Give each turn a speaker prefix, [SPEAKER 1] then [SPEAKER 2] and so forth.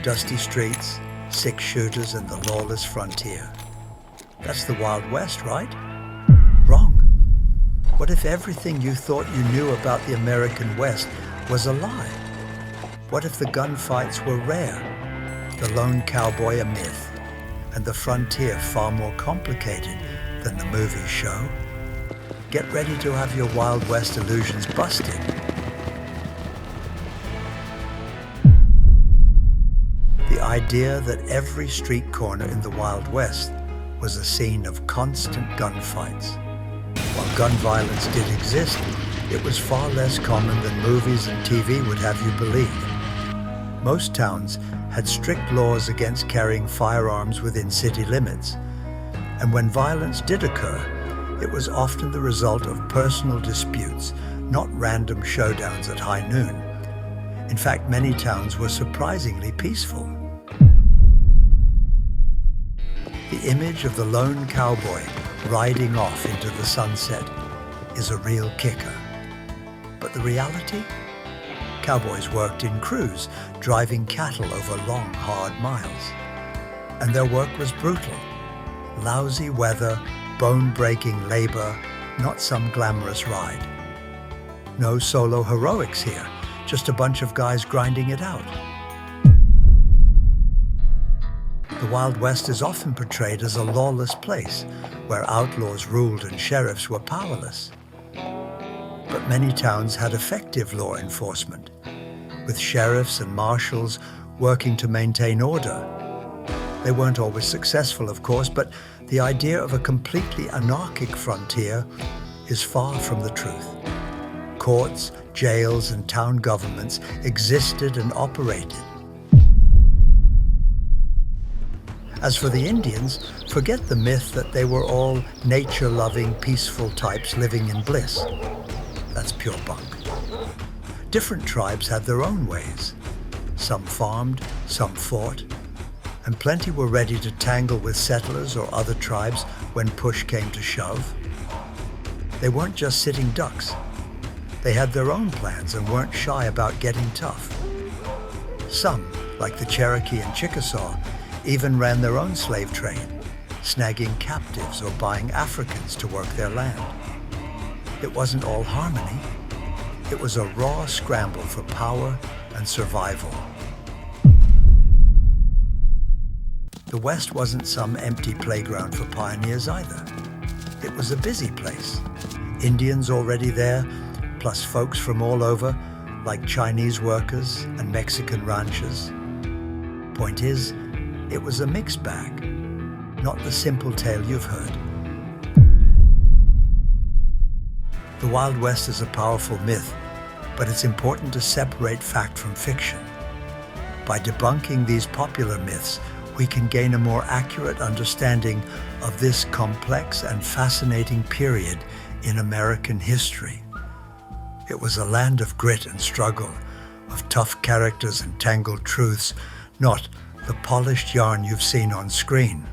[SPEAKER 1] Dusty streets, six-shooters, and the lawless frontier. That's the Wild West, right? Wrong. What if everything you thought you knew about the American West was a lie? What if the gunfights were rare, the lone cowboy a myth, and the frontier far more complicated than the movies show? Get ready to have your Wild West illusions busted. The idea that every street corner in the Wild West was a scene of constant gunfights. While gun violence did exist, it was far less common than movies and TV would have you believe. Most towns had strict laws against carrying firearms within city limits, and when violence did occur, it was often the result of personal disputes, not random showdowns at high noon. In fact, many towns were surprisingly peaceful. The image of the lone cowboy riding off into the sunset is a real kicker. But the reality? Cowboys worked in crews, driving cattle over long, hard miles. And their work was brutal. Lousy weather, bone-breaking labor, not some glamorous ride. No solo heroics here, just a bunch of guys grinding it out. The Wild West is often portrayed as a lawless place where outlaws ruled and sheriffs were powerless. But many towns had effective law enforcement, with sheriffs and marshals working to maintain order. They weren't always successful, of course, but the idea of a completely anarchic frontier is far from the truth. Courts, jails, and town governments existed and operated. As for the Indians, forget the myth that they were all nature-loving, peaceful types living in bliss. That's pure bunk. Different tribes had their own ways. Some farmed, some fought, and plenty were ready to tangle with settlers or other tribes when push came to shove. They weren't just sitting ducks. They had their own plans and weren't shy about getting tough. Some, like the Cherokee and Chickasaw, even ran their own slave trade, snagging captives or buying Africans to work their land. It wasn't all harmony. It was a raw scramble for power and survival. The West wasn't some empty playground for pioneers either. It was a busy place. Indians already there, plus folks from all over, like Chinese workers and Mexican ranchers. Point is, it was a mixed bag, not the simple tale you've heard. The Wild West is a powerful myth, but it's important to separate fact from fiction. By debunking these popular myths, we can gain a more accurate understanding of this complex and fascinating period in American history. It was a land of grit and struggle, of tough characters and tangled truths, not the polished yarn you've seen on screen.